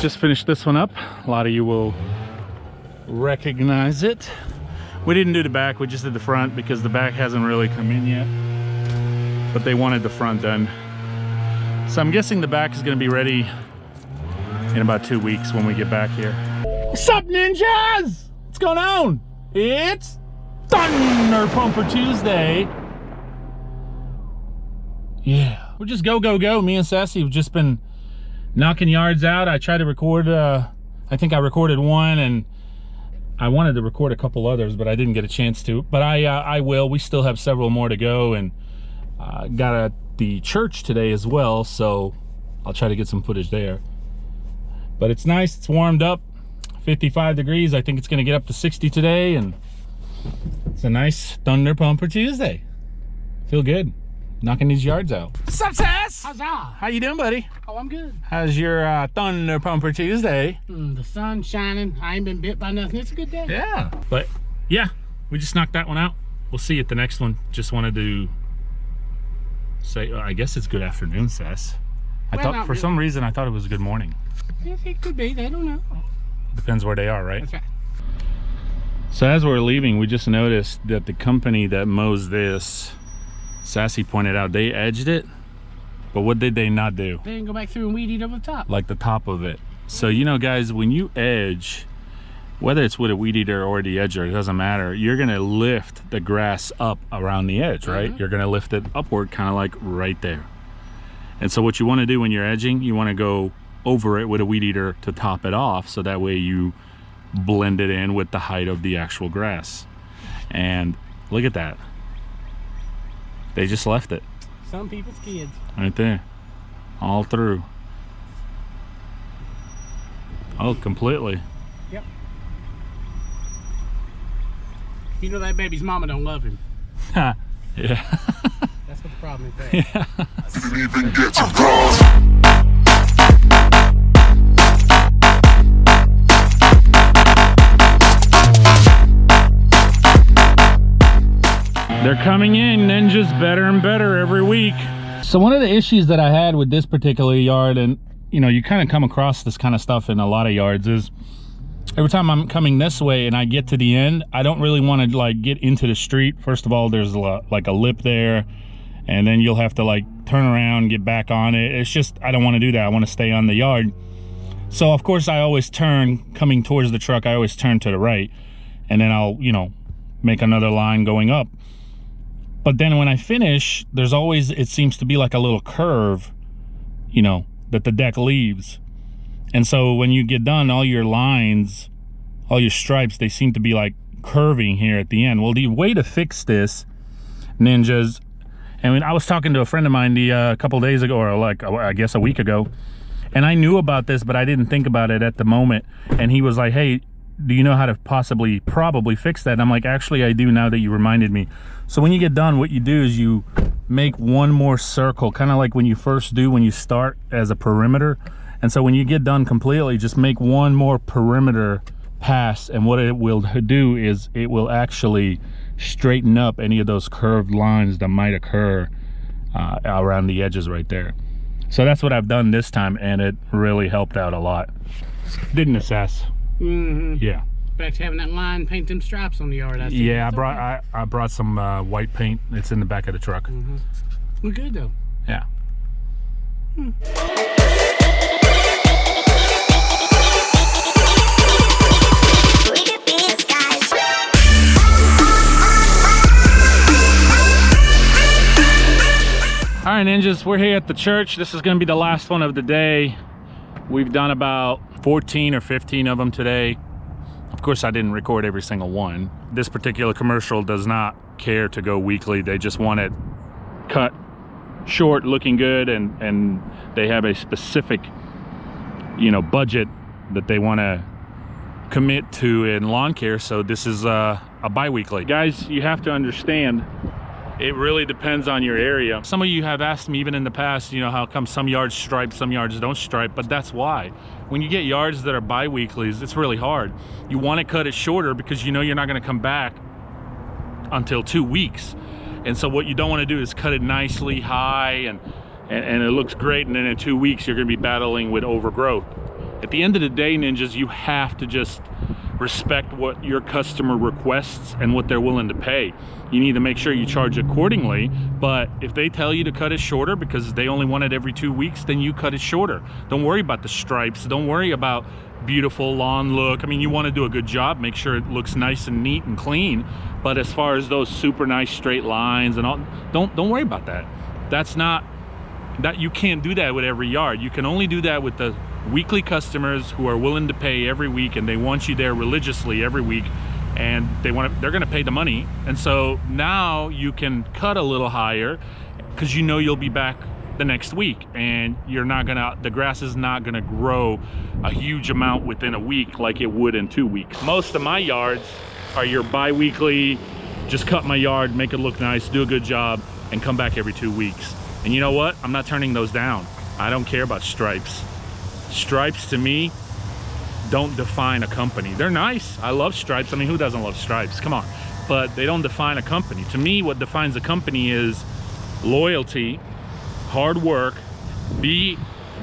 Just finished this one up. A lot of you will recognize it. We didn't do the back, we just did the front because the back hasn't really come in yet. But they wanted the front done. So I'm guessing the back is gonna be ready in about 2 weeks when we get back here. What's up, ninjas? What's going on? It's Thunder Pumper Tuesday. Yeah, we're just go, go, go. Me and Sassy have just been knocking yards out. I tried to record, I think I recorded one, and I wanted to record a couple others, but I didn't get a chance to. But I will. We still have several more to go, and got at the church today as well, so I'll try to get some footage there. But it's nice, it's warmed up, 55 degrees. I think it's gonna get up to 60 today, and it's a nice Thunder Pumper Tuesday. Feel good. Knocking these yards out. What's up, Sass? How's that? How you doing, buddy? Oh, I'm good. How's your Thunder Pumper Tuesday? The sun's shining. I ain't been bit by nothing. It's a good day. Yeah. But yeah, we just knocked that one out. We'll see you at the next one. Just wanted to say, I guess it's good afternoon, Sass. I thought for some reason I thought it was good morning. It could be. They don't know. Depends where they are, right? That's right. So as we're leaving, we just noticed that the company that mows this, Sassy pointed out, they edged it, but what did they not do? They didn't go back through and weed eat over the top. Like the top of it. So, you know, guys, when you edge, whether it's with a weed eater or the edger, it doesn't matter. You're gonna lift the grass up around the edge, right? You're gonna lift it upward, kind of like right there. And so what you wanna do when you're edging, you wanna go over it with a weed eater to top it off, so that way you blend it in with the height of the actual grass. And look at that. They just left it. Some people's kids. Right there. All through. Oh, completely. Yep. You know that baby's mama don't love him. Yeah. That's what the problem is there. Yeah. Didn't even get to cross. They're coming in, ninjas, better and better every week. So one of the issues that I had with this particular yard, and you know, you kind of come across this kind of stuff in a lot of yards, is every time I'm coming this way and I get to the end, I don't really want to like get into the street. First of all, there's like a lip there, and then you'll have to like turn around, get back on it. It's just, I don't want to do that. I want to stay on the yard. So of course I always turn, coming towards the truck, I always turn to the right, and then I'll, you know, make another line going up. But then when I finish, there's always, it seems to be like a little curve, you know, that the deck leaves. And so when you get done, all your lines, all your stripes, they seem to be like curving here at the end. Well, the way to fix this, ninjas, and I was talking to a friend of mine a couple days ago, or like, I guess a week ago, and I knew about this, but I didn't think about it at the moment. And he was like, hey, do you know how to probably fix that? And I'm like, actually I do, now that you reminded me. So when you get done, what you do is you make one more circle, kind of like when you first do when you start as a perimeter. And so when you get done completely, just make one more perimeter pass, and what it will do is it will actually straighten up any of those curved lines that might occur around the edges right there. So that's what I've done this time, and it really helped out a lot. Didn't it, Sass? Mm-hmm. Yeah. Back to having that line, paint them stripes on the yard. Yeah, I brought some white paint. It's in the back of the truck. Mm-hmm. We're good though. Yeah. All right, ninjas, we're here at the church. This is gonna be the last one of the day. We've done about 14 or 15 of them today. Of course, I didn't record every single one. This particular commercial does not care to go weekly. They just want it cut short, looking good, and they have a specific, you know, budget that they want to commit to in lawn care. So this is a bi-weekly. Guys, you have to understand, it really depends on your area. Some of you have asked me even in the past, you know, how come some yards stripe, some yards don't stripe, but that's why. When you get yards that are bi-weeklies, it's really hard. You want to cut it shorter because you know you're not going to come back until 2 weeks. And so what you don't want to do is cut it nicely high and it looks great, and then in 2 weeks you're going to be battling with overgrowth. At the end of the day, ninjas, you have to just respect what your customer requests and what they're willing to pay. You need to make sure you charge accordingly, but if they tell you to cut it shorter because they only want it every 2 weeks, then you cut it shorter. Don't worry about the stripes. Don't worry about beautiful lawn look. I mean, you want to do a good job, make sure it looks nice and neat and clean, but as far as those super nice straight lines and all, don't worry about that. That's not, that you can't do that with every yard. You can only do that with the weekly customers who are willing to pay every week, and they want you there religiously every week, and they're going to pay the money. And so now you can cut a little higher because you know you'll be back the next week, and you're not gonna, the grass is not gonna grow a huge amount within a week like it would in 2 weeks. Most of my yards are your bi-weekly, just cut my yard, make it look nice, do a good job, and come back every 2 weeks. And you know what? I'm not turning those down. I don't care about stripes. Stripes to me don't define a company. They're nice. I love stripes. I mean, who doesn't love stripes? Come on. But they don't define a company. To me, what defines a company is loyalty, hard work, be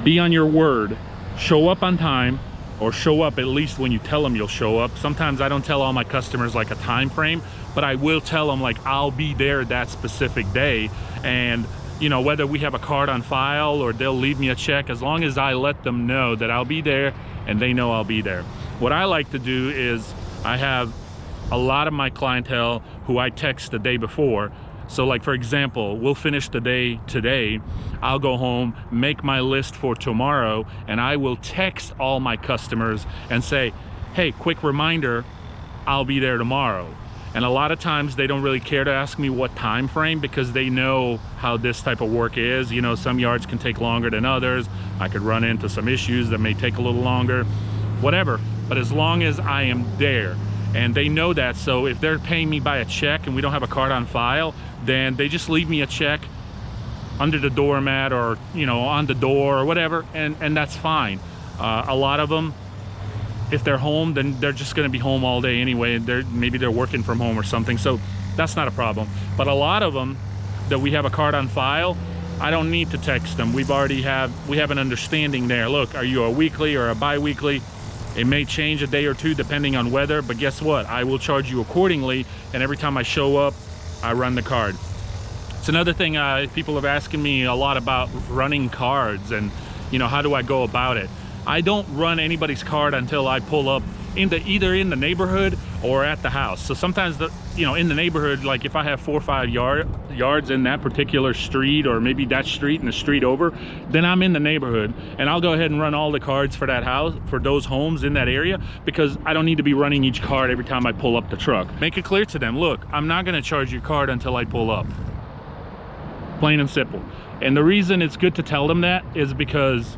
on your word, show up on time, or show up at least when you tell them you'll show up. Sometimes I don't tell all my customers like a time frame, but I will tell them like I'll be there that specific day. And you know, whether we have a card on file or they'll leave me a check, as long as I let them know that I'll be there and they know I'll be there. What I like to do is I have a lot of my clientele who I text the day before. So like, for example, we'll finish the day today, I'll go home, make my list for tomorrow, and I will text all my customers and say, hey, quick reminder, I'll be there tomorrow. And a lot of times they don't really care to ask me what time frame because they know how this type of work is. You know, some yards can take longer than others. I could run into some issues that may take a little longer, whatever. But as long as I am there, and they know that, so if they're paying me by a check and we don't have a card on file, then they just leave me a check under the doormat or, you know, on the door or whatever, and that's fine. A lot of them, if they're home, then they're just going to be home all day anyway. Maybe they're working from home or something, so that's not a problem. But a lot of them that we have a card on file, I don't need to text them. We have an understanding there. Look, are you a weekly or a bi-weekly? It may change a day or two depending on weather, but guess what? I will charge you accordingly, and every time I show up, I run the card. It's another thing, people have asking me a lot about running cards and, you know, how do I go about it? I don't run anybody's card until I pull up either in the neighborhood or at the house. So sometimes, you know, in the neighborhood, like if I have 4 or 5 yards in that particular street, or maybe that street and the street over, then I'm in the neighborhood and I'll go ahead and run all the cards for that house, for those homes in that area, because I don't need to be running each card every time I pull up the truck. Make it clear to them, look, I'm not going to charge your card until I pull up. Plain and simple. And the reason it's good to tell them that is because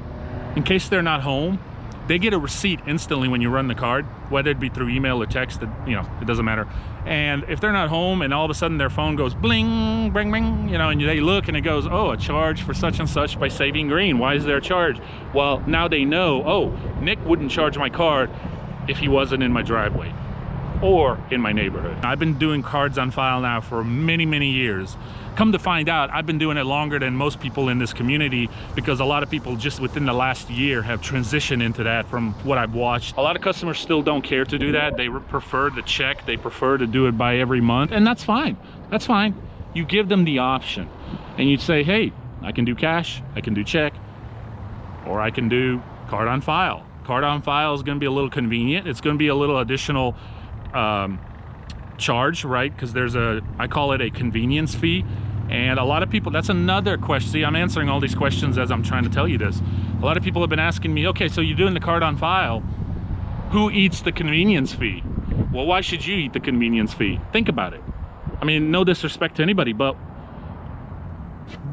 in case they're not home, they get a receipt instantly when you run the card, whether it be through email or text, you know, it doesn't matter. And if they're not home and all of a sudden their phone goes bling, bling, bling, you know, and they look and it goes, oh, a charge for such and such by Saving Green. Why is there a charge? Well, now they know, oh, Nick wouldn't charge my card if he wasn't in my driveway or in my neighborhood. I've been doing cards on file now for many, many years. Come to find out, I've been doing it longer than most people in this community, because a lot of people just within the last year have transitioned into that from what I've watched. A lot of customers still don't care to do that. They prefer the check. They prefer to do it by every month, and that's fine. That's fine. You give them the option and you say, hey, I can do cash, I can do check, or I can do card on file. Card on file is going to be a little convenient. It's going to be a little additional charge, right? Because there's I call it a convenience fee. And a lot of people, that's another question. See, I'm answering all these questions as I'm trying to tell you this. A lot of people have been asking me, okay, so you're doing the card on file, who eats the convenience fee? Well, why should you eat the convenience fee? Think about it. I mean, no disrespect to anybody, but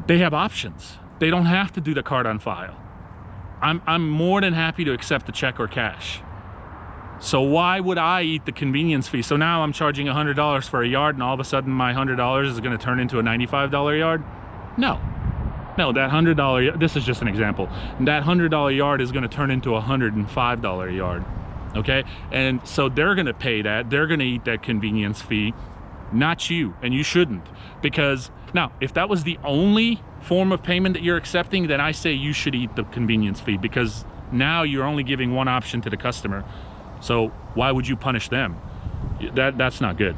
they have options. They don't have to do the card on file. I'm more than happy to accept the check or cash. So why would I eat the convenience fee? So now I'm charging $100 for a yard, and all of a sudden my $100 is going to turn into a $95 yard? No, that $100, this is just an example. That $100 yard is going to turn into a $105 yard, okay? And so they're going to pay that. They're going to eat that convenience fee, not you, and you shouldn't. Because now, if that was the only form of payment that you're accepting, then I say you should eat the convenience fee, because now you're only giving one option to the customer. So why would you punish them? That's not good.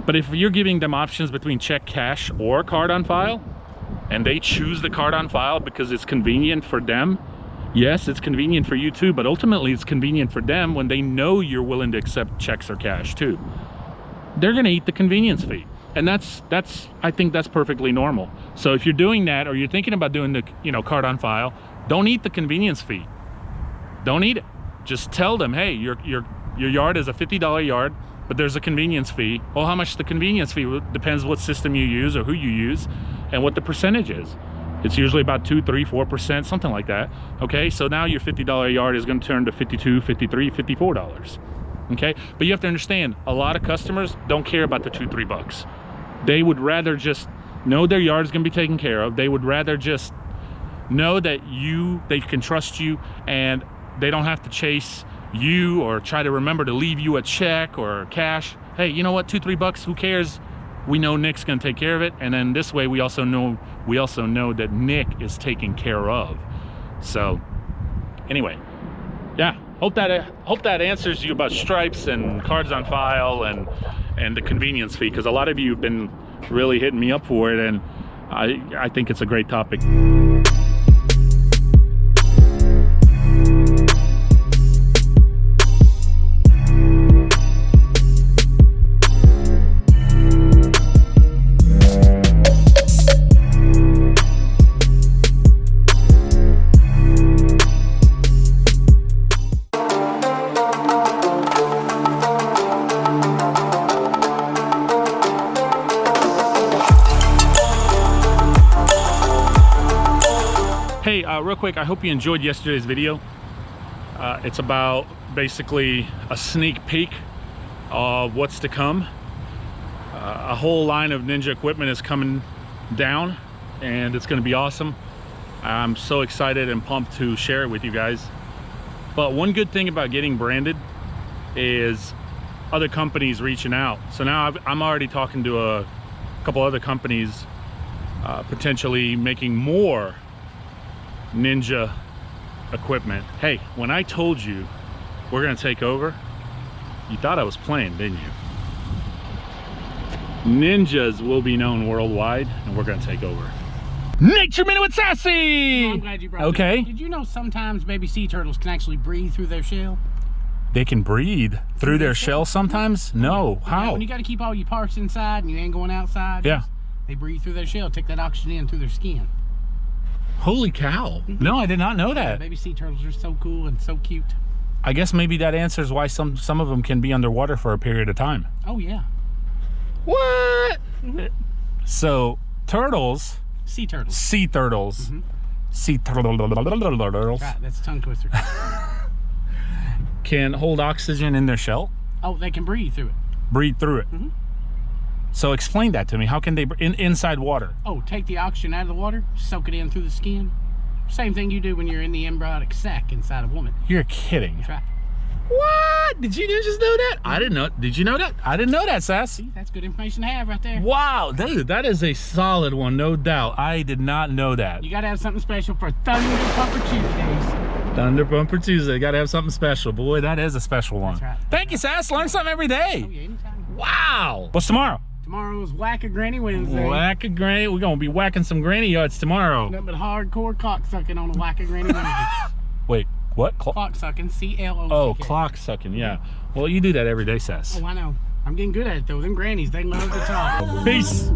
But if you're giving them options between check, cash, or card on file, and they choose the card on file because it's convenient for them, yes, it's convenient for you too, but ultimately it's convenient for them when they know you're willing to accept checks or cash too. They're gonna eat the convenience fee. And I think that's perfectly normal. So if you're doing that, or you're thinking about doing the, you know, card on file, don't eat the convenience fee. Don't eat it. Just tell them, hey, your yard is a $50 yard, but there's a convenience fee. Well, how much the convenience fee depends what system you use or who you use and what the percentage is. It's usually about 2, 3, 4%, something like that. Okay, so now your $50 yard is gonna turn to $52, $53, $54. Okay, but you have to understand, a lot of customers don't care about the $2-3. They would rather just know their yard is gonna be taken care of. They would rather just know that they can trust you, and they don't have to chase you or try to remember to leave you a check or cash. Hey, you know what, $2-3, who cares? We know Nick's gonna take care of it, and then this way we also know that Nick is taken care of. So anyway, yeah, hope that answers you about stripes and cards on file and the convenience fee, because a lot of you have been really hitting me up for it, and I think it's a great topic. Hey, real quick, I hope you enjoyed yesterday's video. It's about basically a sneak peek of what's to come. A whole line of Ninja equipment is coming down, and it's going to be awesome. I'm so excited and pumped to share it with you guys. But one good thing about getting branded is other companies reaching out. So now I'm already talking to a couple other companies, potentially making more Ninja equipment. Hey, when I told you we're gonna take over, you thought I was playing, didn't you? Ninjas will be known worldwide, and we're gonna take over. Nature Minute with Sassy! Oh, I'm glad you brought okay. it up. Did you know sometimes baby sea turtles can actually breathe through their shell? They can breathe through their shell sometimes? No, Yeah, how? when you got to keep all your parts inside and you ain't going outside, Yeah. they breathe through their shell, take that oxygen in through their skin. Holy cow. No, I did not know that. Baby sea turtles are so cool and so cute. I guess maybe that answers why some of them can be underwater for a period of time. Oh yeah. What? So turtles, Sea turtles. sea turtles, sea turtles Right, that's a tongue twister. can hold oxygen in their shell, Oh, they can breathe through it. breathe through it. So explain that to me. How can they inside water? Oh, take the oxygen out of the water, soak it in through the skin. Same thing you do when you're in the embryonic sac inside a woman. You're kidding. That's right. What? Did you just know that? I didn't know. Did you know that? I didn't know that, Sass. See, that's good information to have right there. Wow, dude, that is a solid one, no doubt. I did not know that. You gotta have something special for Thunder Pumper Tuesdays. Thunder Bumper Tuesday. Got to have something special. Boy, that is a special one. That's right. Thank you, Sass. Learn something every day. Oh yeah, anytime. Wow. What's tomorrow? Tomorrow's Whack a Granny Wednesday. Whack a granny. We're going to be whacking some granny yards tomorrow. Nothing but hardcore cock sucking on a Whack a Granny Wednesday. Wait, what? Clock sucking, C-L-O-C-K. Oh, clock sucking, yeah. Well, you do that every day, Sass. Oh, I know. I'm getting good at it though. Them grannies, they love to talk. Peace.